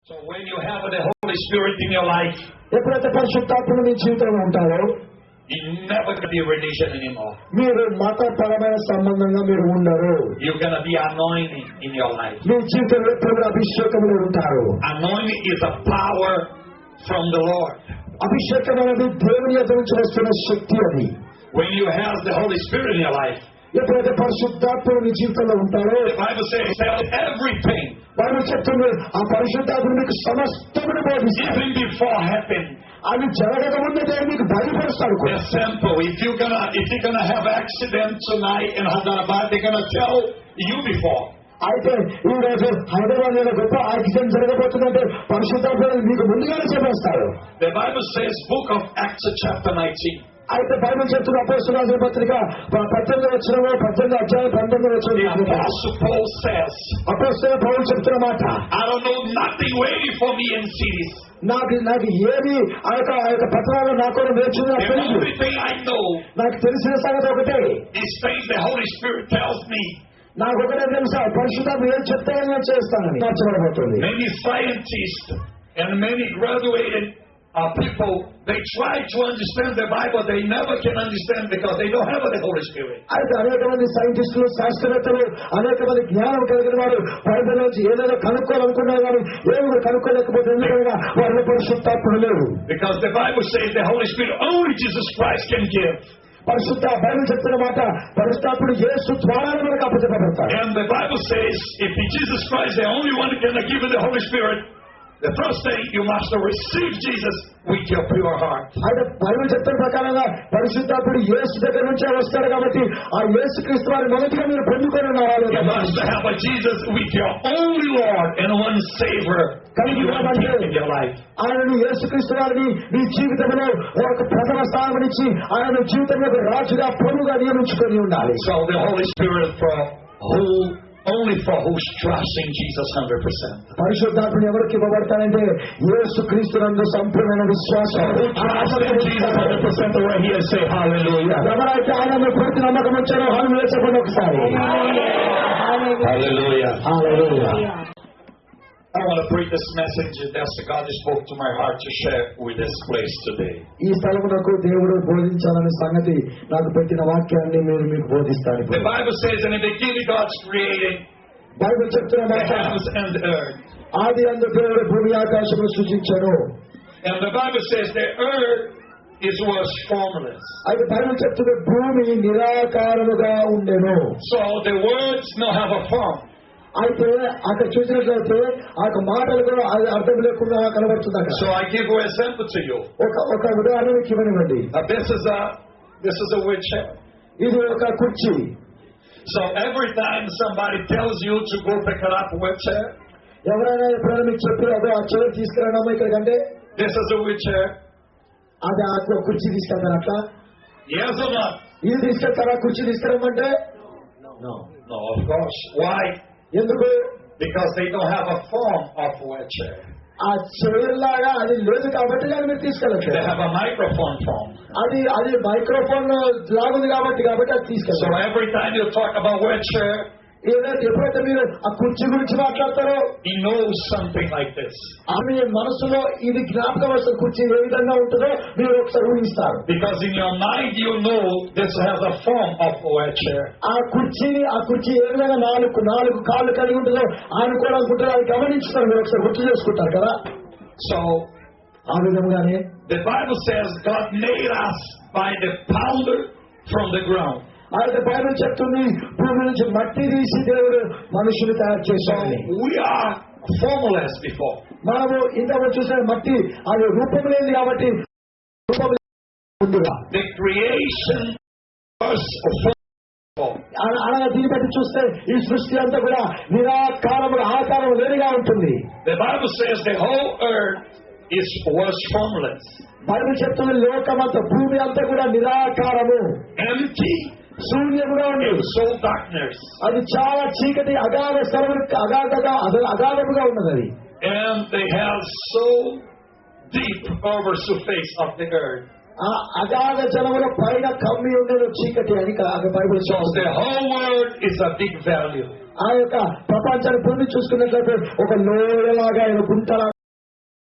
So when you have the Holy Spirit in your life, ఎప్పుడైతే పరిశుద్ధాత్ముడు మీ జీవితంలో ఉంటారో, you're never going to be a religion anymore. మీరు మతపరమైన సంబంధంగా మీరు ఉండరు. You're going to be anointing in your life. మీ జీవితంలో ఎప్పుడు అభిషేకములు ఉంటారు. Anointing is a power from the Lord. అభిషేకం అనేది దేవుని యొద్ద నుంచి వస్తున్న శక్తి అది. When you have the Holy Spirit in your life, ఎప్పుడైతే పరిశుద్ధాత్ముడు మీ జీవితంలో ఉంటారో, the Bible says tell everything. Bible చెప్తుంది ఆ పరిశుద్ధాత్ముడు మీకు సమస్తమును బోధిస్తాడు. Even before happened. అది జరగక ముందే దేవుడు మీకు బయలుపరుస్తాడు. It's simple. If you're gonna have accident tonight in Hyderabad, they're gonna tell you before. అయితే ఈ రోజు హైదరాబాద్ లో గొప్ప యాక్సిడెంట్ జరగబోతుందంటే పరిశుద్ధాత్ముడు మీకు ముందుగానే చెప్పేస్తారు. The Bible says book of Acts chapter 19. అయితే బైబిల్ చెప్తున్న అపోస్తలుల రాసిన పత్రిక 18వ వచనంలో 18వ అధ్యాయం 19వ వచనం Apostle Paul says, అపోస్తలుల పౌలు చెప్తున్న మాట, I don't know nothing waiting for me in cities. నాకు ఏది ఆ యొక్క పత్రాలు నాకు నేర్చుకున్నా The only thing I know, నాకు తెలిసిన సంగతి ఒకటే, these things the Holy Spirit tells me. నాకు ఒకటే తెలుసా, పరిశుద్ధాత్మ ఏం చెప్తే నేను చేస్తానని మార్చబడబోతుంది. Many scientists and many graduated people, they try to understand the Bible, they never can understand because they don't have the Holy Spirit. అయితే అనేక మంది సైంటిస్టులు, శాస్త్రవేత్తలు, అనేక మంది జ్ఞానం కలిగిన వారు బైబిల్ నుంచి ఏదైనా కనుక్కోవాలనుకున్నారు కానీ ఏమి కనుక్కోలేకపోతే ఎందుకనగా వారిలో పరిశుద్ధాత్ముడు లేడు. Because the Bible says the Holy Spirit only Jesus Christ can give. పరిశుద్ధ బైబిల్ చెప్తున్న మాట, పరిశుద్ధాత్ముడు యేసు ద్వారానే మనకు అప్పచెప్పబడతాడు. And the Bible says if Jesus Christ the only one who can give you the Holy Spirit, the first thing you must receive Jesus with your pure heart. అయితే Bible చెప్తున్న ప్రకారంగా పరిశుద్ధాత్ముడు యేసు దగ్గర నుంచే వస్తాడు కాబట్టి ఆ యేసు క్రీస్తు వారిని మొదటిగా మీరు పొందుకొని ఉన్నారా? You must have a Jesus with your only Lord and one Savior in your life. ఆయనను యేసు క్రీస్తు వారిని నీ జీవితంలో ఒక ప్రథమ స్థానం ఇచ్చి ఆయన జీవితంలో రాజుగా ప్రభుగా నియమించుకొని ఉండాలి. So the Holy Spirit only for who's trusting Jesus 100%. పరిశుద్ధాత్ముడు ఎవరికి ఇవ్వబడతాడంటే యేసు క్రీస్తునందు సంపూర్ణ విశ్వాసం. Jesus 100% right here, say hallelujah. ఎవరైతే ఆయన పూర్తి నమ్మకం వచ్చారో హల్లెలూయా చెప్పండి ఒకసారి. Hallelujah. Hallelujah. I want to preach this message that God spoke to my heart to share with this place today. ఈ స్థలమునకు దేవుడు బోధించాలనే సంగతి నాకు పెట్టిన వాక్యాన్ని మీకు బోధిస్తాను. The Bible says in the beginning God created Bible చెప్తున్న the మాట, heavens and the earth. ఆది యందు దేవుడు భూమి ఆకాశమును సృజించాడు. And the Bible says the earth was formless. అయితే బైబిల్ చెప్తున్న భూమి నిరాకారముగా ఉండెను. So the words now have a form. అయితే అక్కడ చూసినట్లయితే ఆ మాటలు కూడా అర్థం లేకుండా కనబడుతుంది. So I give you an example to you. ఒక ఉదాహరణకి ఇవ్వనివ్వండి. This is a wheelchair. ఇది ఒక కుర్చీ. So every time somebody tells you to go pick it up wheelchair, ఎవరైనా ఎప్పుడైనా మీకు చెప్పి అదే ఆ chair తీసుకురానమ్మా ఇక్కడికంటే, this is a wheelchair. అది ఆ కుర్చీ తీసుకెళ్తారు అట్లా? Yes or not? ఇది తీసుకెళ్తారా కుర్చీ తీసుకురమ్మంటే? No, of course. Why? ఎందుకు? Because they don't have a form of wheelchair. ఆ చైర్ లాగా అది లేదు కాబట్టి దాన్ని మీరు తీసుకెళ్ళచ్చు. They have a microphone form. అది మైక్రోఫోన్ లాగుంది కాబట్టి అది తీసుకెళ్ళచ్చు. So every time you talk about wheelchair, ఎప్పుడైతే మీరు ఆ కుర్చీ గురించి మాట్లాడతారో, he knows something like this. ఆమె మనసులో ఇది జ్ఞాపకం వస్తుంది, కుర్చీ ఏ విధంగా ఉంటుందో మీరు ఒకసారి ఊహిస్తారు. Because in your mind you know this has a form of wheelchair. ఆ కుర్చీ ఏ విధంగా నాలుగు కాళ్ళు కలిగి ఉంటుందో అనుకోవాలనుకుంటారో అది గమనించుతారు, మీరు ఒకసారి గుర్తు చేసుకుంటారు కదా. So ఆ విధంగానే the Bible says God made us by the powder from the ground. అయితే బైబిల్ చెప్తుంది భూమి నుంచి మట్టి తీసి దేవుడు మనుషులు తయారు చేశాడు. We are formless before. మనము ఇంతకు చూసిన మట్టి అది రూపం లేదు కాబట్టి the creation అనగా దీన్ని బట్టి చూస్తే ఈ సృష్టి అంతా కూడా నిరాకారము ఆకారం లేనిగా ఉంటుంది. The Bible says the whole earth was formless. Bible చెప్తుంది లోకమంతా భూమి అంతా కూడా నిరాకారము, empty, శూన్యముగా ఉంది. so darkness. అది చాలా చీకటి అగాధముగా ఉన్నది అది. And they have so deep over surface of the earth. ఆ అగాధ జలముల పైన కమ్మి ఉండేది చీకటి అని Bible. So the whole world is a big value. ఆ యొక్క ప్రపంచాన్ని భూమి చూసుకున్నట్లయితే ఒక లోయలాగా గుంటలా